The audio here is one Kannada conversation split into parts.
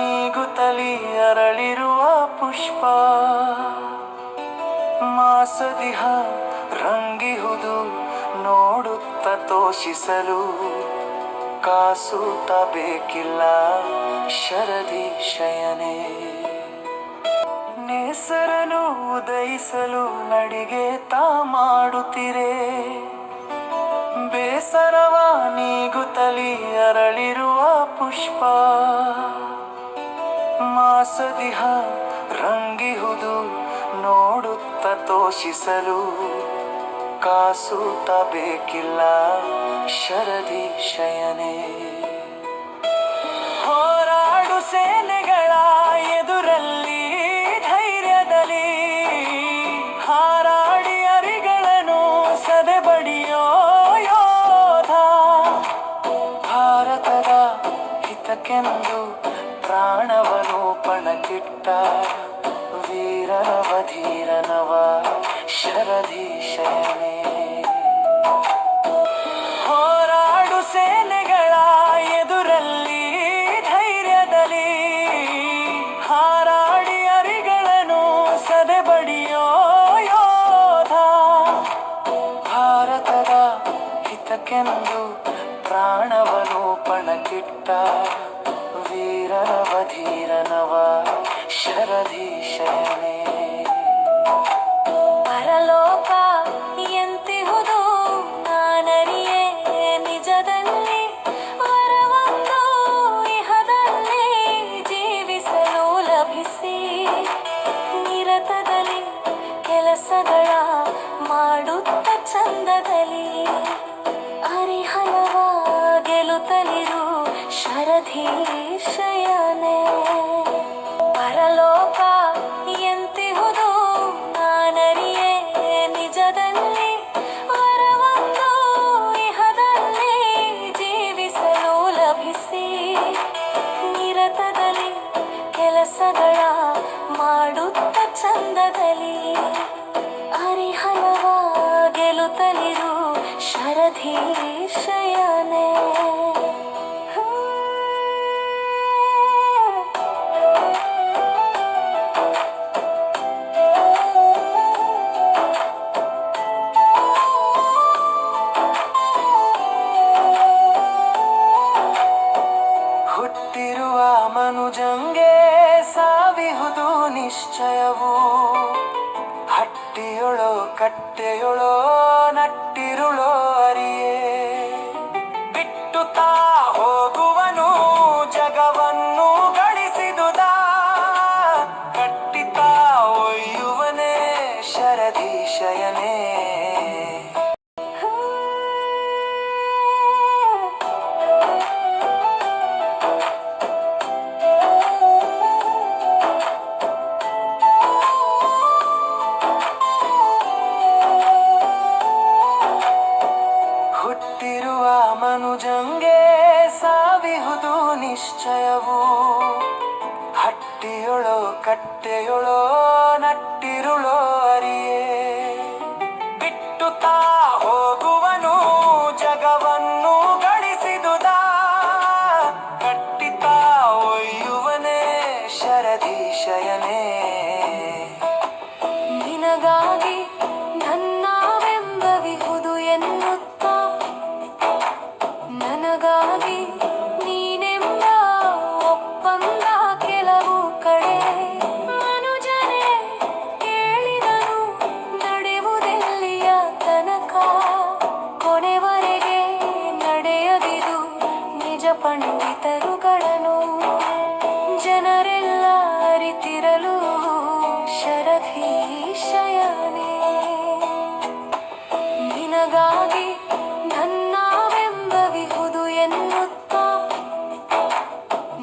ನೀಗುತ್ತಲಿ ಅರಳಿರುವ ಪುಷ್ಪ ಮಾಸದಿಹ ರಂಗಿಹುದು ನೋಡುತ್ತ ತೋಷಿಸಲು ಕಾಸೂತ ಬೇಕಿಲ್ಲ ಶರದಿ ಶಯನೆ ನೇಸರನು ಉದಯಿಸಲು ನಡಿಗೆ ತಾ ಮಾಡುತ್ತಿರೆ ಬೇಸರವ ನೀಗುತ್ತಲಿ ಅರಳಿರುವ ಪುಷ್ಪ ಮಾಸದಿಹ ರಂಗಿಹುದು ನೋಡುತ್ತ ತೋಷಿಸಲು ಕಾಸೂತ ಬೇಕಿಲ್ಲ ಶರದಿ ಶಯನೆ ಹೋರಾಡು ಸೇನೆಗಳ ಎದುರಲ್ಲಿ ಧೈರ್ಯದಲ್ಲಿ ಹಾರಾಡಿ ಅರಿಗಳನ್ನು ಸದೆಬಡಿಯೋ ಯೋಧ ಭಾರತದ ಹಿತಕ್ಕೆಂದು ಪ್ರಾಣವನು ಪಣಕ್ಕಿಟ್ಟ ವೀರನವ ಧೀರನವ ಶರದಿ ಶಯನೆ ಹೋರಾಡು ಸೇನೆಗಳ ಎದುರಲ್ಲಿ ಧೈರ್ಯದಲ್ಲಿ ಹಾರಾಡಿ ಅರಿಗಳನ್ನು ಸದೆಬಡಿಯೋ ಯೋಧ ಭಾರತದ ಹಿತಕ್ಕೆಂದು ಪ್ರಾಣವನು ಪಣಕ್ಕಿಟ್ಟ ವೀರನವ ಧೀರನವ ಶರದಿ ಶಯನೆ ಪರಲೋಕ ಎಂತಿಹುದು ನಾನರಿಯೇ ನಿಜದಲ್ಲಿ ವರವೊಂದು ಇಹದಲ್ಲಿ ಜೀವಿಸಲು ಲಭಿಸಿ ನಿರತದಲ್ಲಿ ಕೆಲಸಗಳ ಮಾಡುತ್ತ ಚಂದದಲ್ಲಿ ಹರಿಹಲವ ಗೆಲುತ್ತಲಿರು ಶರದಿ ಶಯನೆ ಪರಲೋಕ ಎಂತಿಹುದು ನಾನರಿಯೇ ನಿಜದಲ್ಲಿ ವರವೊಂದು ಇಹದಲ್ಲಿ ಜೀವಿಸಲು ಲಭಿಸಿ ನಿರತದಲ್ಲಿ ಕೆಲಸಗಳ ಮಾಡುತ್ತ ಚಂದದಲ್ಲಿ ಹರಿಹಲವ ಗೆಲುತ್ತಲಿರು ಶರದಿ ಶಯನೆ ಹುಟ್ಟಿರುವ ಮನುಜಂಗೆ ಸಾವಿಹುದು ನಿಶ್ಚಯವು ಹಟ್ಟಿಯೊಳೋ ಕಟ್ಟೆಯೊಳೋ ನಟ್ಟಿರುಳೋ ಅರಿಯೇ ಬಿಟ್ಟು ತಾ ಹೋಗುವನು ಜಗವನ್ನು ಗಳಿಸಿದುದ ಕಟ್ಟಿತಾ ಒಯ್ಯುವನೇ ಶರದಿ ಶಯನೆ ಹುಟ್ಟಿರುವ ಮನುಜಂಗೆ ಸಾವಿಹುದು ನಿಶ್ಚಯವು ಹಟ್ಟಿಯೊಳೋ ಕಟ್ಟೆಯೊಳೋ ನಟ್ಟಿರುಳೋ ಅರಿಯೇ ಬಿಟ್ಟು ತಾ ಹೋಗುವನು ಜಗವನ್ನು ಗಳಿಸಿದುದ ಕಟ್ಟಿತಾ ಒಯ್ಯುವನೇ ಶರದಿ ಶಯನೆ ನಿನಗಾಗಿ ನನ್ನವೆಂಬವಿಹುದು ಎನ್ನುತ್ತ ನನಗಾಗಿ ನೀನೆಂಬ ಒಪ್ಪಂದ ಕೆಲವು ಕಡೆ ಮನುಜನೇ ಕೇಳಿದನು ನಡೆಯುವುದೆಲ್ಲಿಯ ತನಕ ಕೊನೆವರೆಗೆ ನಡೆಯದಿದು ನಿಜ ಪಂಡಿತರುಗಳನ್ನು ಜನರೆಲ್ಲ ಅರಿತಿರಲು ಶರದಿ ಶಯನೆ ನಿನಗಾಗಿ ನನ್ನವೆಂಬವಿಹುದು ಎನ್ನುತ್ತ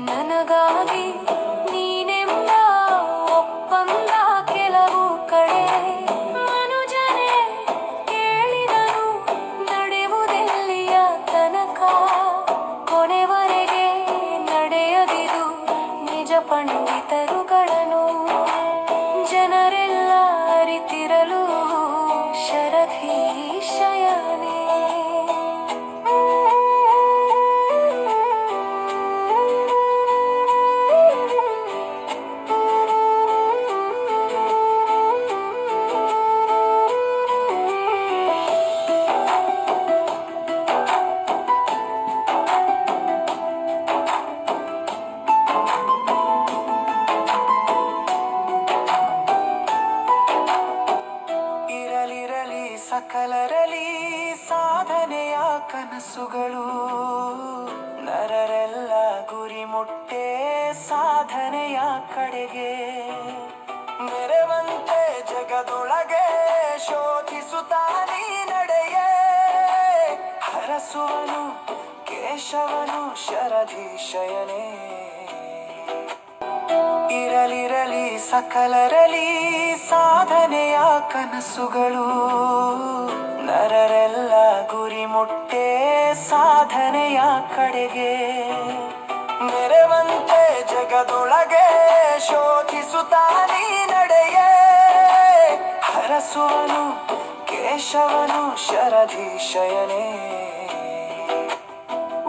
ನನಗಾಗಿ ನೀನೆಂಬ ಒಪ್ಪಂದ ಕೆಲವು ಕಡೆ ಮನುಜನೇ ಕೇಳಿದನು ನಡೆಯುವುದೆಲ್ಲಿಯ ತನಕ ಕೊನೆವರೆಗೆ ನಡೆಯದಿದು ನಿಜ ಪಂಡಿತರುಗಳನ್ನು ಜನರೆಲ್ಲ ಅರಿತಿರಲು ಶರದಿ ಶಯನೆ ಮುಟ್ಟೆ ಸಾಧನೆಯ ಕಡೆಗೆ ಮೆರವಂತೆ ಜಗದೊಳಗೆ ಶೋಧಿಸುತ್ತಾ ನೀ ನಡೆಯೇ ಹರಸುವನು ಕೇಶವನು ಶರಧೀಶಯನೇ ಇರಲಿರಲಿ ಸಕಲರಲಿ ಸಾಧನೆಯ ಕನಸುಗಳು ನರರೆಲ್ಲ ಗುರಿ ಮುಟ್ಟೆ ಸಾಧನೆಯ ಕಡೆಗೆ ಮೆರವಂತೆ ಜಗದೊಳಗೆ ಶೋಧಿಸುತ್ತಾ ನೀ ನಡೆಯೇ ಹರಸುವನು ಕೇಶವನು ಶರಧೀಶಯನೇ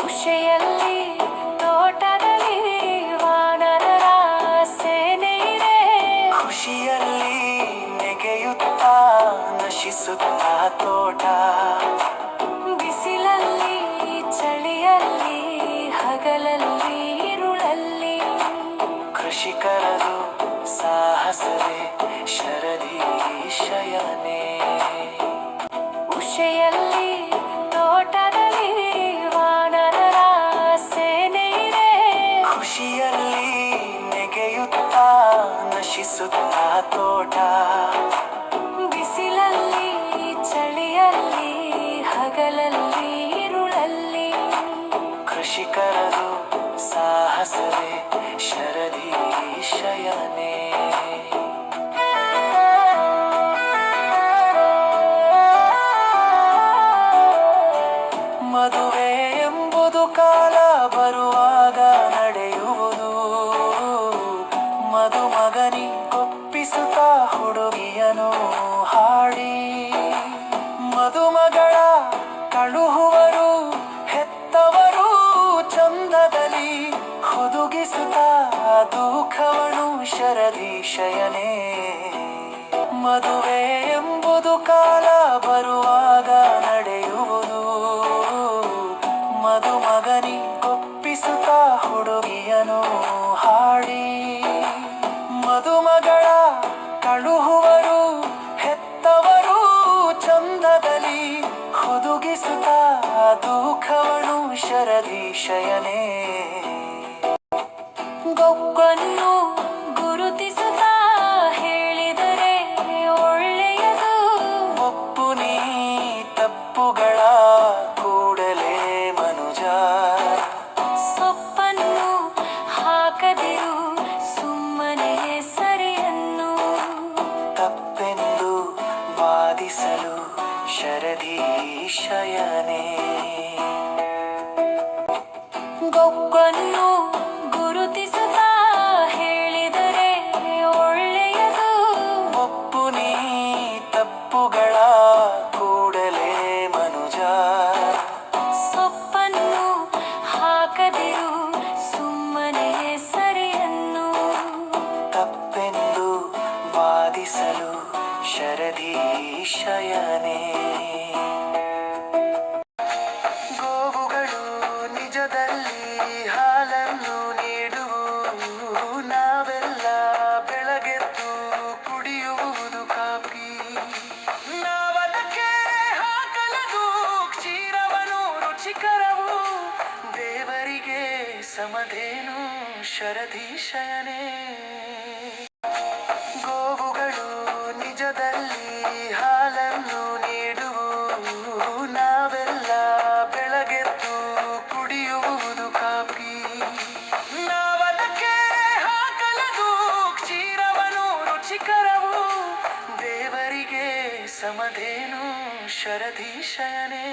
ಉಷೆಯಲ್ಲಿ ತೋಟದಲ್ಲಿ ವಾನರರ ಸೇನೆ ಇದೆ ಖುಷಿಯಲ್ಲಿ ನೆಗೆಯುತ್ತಾ ನಶಿಸುತ್ತಾ ತೋಟ ಬಿಸಿಲಲ್ಲಿ ಚಳಿಯಲ್ಲಿ ಹಗಲಲ್ಲಿ ഇരുಳಲ್ಲಿ ಕೃಷಿಕರದು ಸಾಹಸವೇ ಶರಧೀಶಯನೇ ಉಷೆಯಲ್ಲಿ ತೋಟದಲ್ಲಿ ವಾನರರ ಸೇನೆ ಇದೆ ಖುಷಿಯಲ್ಲಿ ನೆಗೆಯುತ್ತಾ ನಶಿಸುತ್ತಾ ತೋಟ ಬಿಸಿಲಲ್ಲಿ ಚಳಿಯಲ್ಲಿ ಹಗಲಲ್ಲಿ ഇരുಳಲ್ಲಿ ಕೃಷಿಕರದು ಸಾಹಸವೇ ಶರಧೀಶಯನೇ ಮದುವೆ ಎಂಬುದು ಕಾಲ ಬರುವಾಗ ನಡೆಯುವುದು ಮದುಮಗನಿಗೊಪ್ಪಿಸುತ್ತಾ ಹುಡುಗಿಯನು ಹಾಡಿ ಮದುಮಗಳ ಕಳುಹುವರು ಹೆತ್ತವರು ಚಂದದಲ್ಲಿ ಹುದುಗಿಸುತ್ತಾ ದುಃಖವನು ಶರಧೀಶಯನೇ ಮದುವೆ ಎಂಬುದು ಕಾಲ ಬರುವಾಗ ನಡೆಯುವುದು ಮದುಮಗನಿಗೊಪ್ಪಿಸುತ್ತಾ ಹುಡುಗಿಯನು ಹಾಡಿ ಮದುಮಗಳ ಕಳುಹುವರು ಹೆತ್ತವರು ಚಂದದಲ್ಲಿ ಹುದುಗಿಸುತ್ತಾ ದುಃಖವನು ಶರಧೀಶಯನೇ ಗೊಬ್ಬನ್ನು ಗುರುತಿಸುತ್ತಾ ಹೇಳಿದರೆ ಒಳ್ಳೆಯದು ಒಪ್ಪು ನೀ ತಪ್ಪುಗಳ ಕೂಡಲೇ ಮನುಜ ಸೊಪ್ಪನ್ನು ಹಾಕದಿರು ಸುಮ್ಮನೆ ಸರಿಯನ್ನು ತಪ್ಪೆಂದು ವಾದಿಸಲು ಶರಧೀಶಯನೇ ಗೊಬ್ಬನ್ನು ಗುರುತಿಸುತ್ತಾ ಹೇಳಿದರೆ ಒಳ್ಳೆಯದು ಒಪ್ಪು ನೀ ತಪ್ಪುಗಳ ಕೂಡಲೇ ಮನುಜ ಸೊಪ್ಪನ್ನು ಹಾಕದಿರು ಸುಮ್ಮನೆ ಸರಿಯನ್ನು ತಪ್ಪೆಂದು ವಾದಿಸಲು ಶರಧೀಶಯನೇ ಗೋವುಗಳು ನಿಜದಲ್ಲಿ ಹಾಲನ್ನು ನೀಡುವು ನಾವೆಲ್ಲ ಬೆಳಗೆದ್ದು ಕುಡಿಯುವುದು ಕಾಫಿ ನಾವದಕ್ಕೆ ಹಾಕಲದು ಕ್ಷೀರವನು ರುಚಿಕರವು ದೇವರಿಗೆ ಸಮಧೇನು ಶರಧೀಶಯನೇ ಗೋವುಗಳು ನಿಜದಲ್ಲಿ ಹಾಲನ್ನು ನೀಡುವು ನಾವೆಲ್ಲ ಬೆಳಗೆದ್ದು ಕುಡಿಯುವುದು ಕಾಫಿ ನಾವದಕ್ಕೆ ಹಾಕಲದು ಕ್ಷೀರವನು ರುಚಿಕರವು ದೇವರಿಗೆ ಸಮಧೇನು ಶರಧೀಶಯನೇ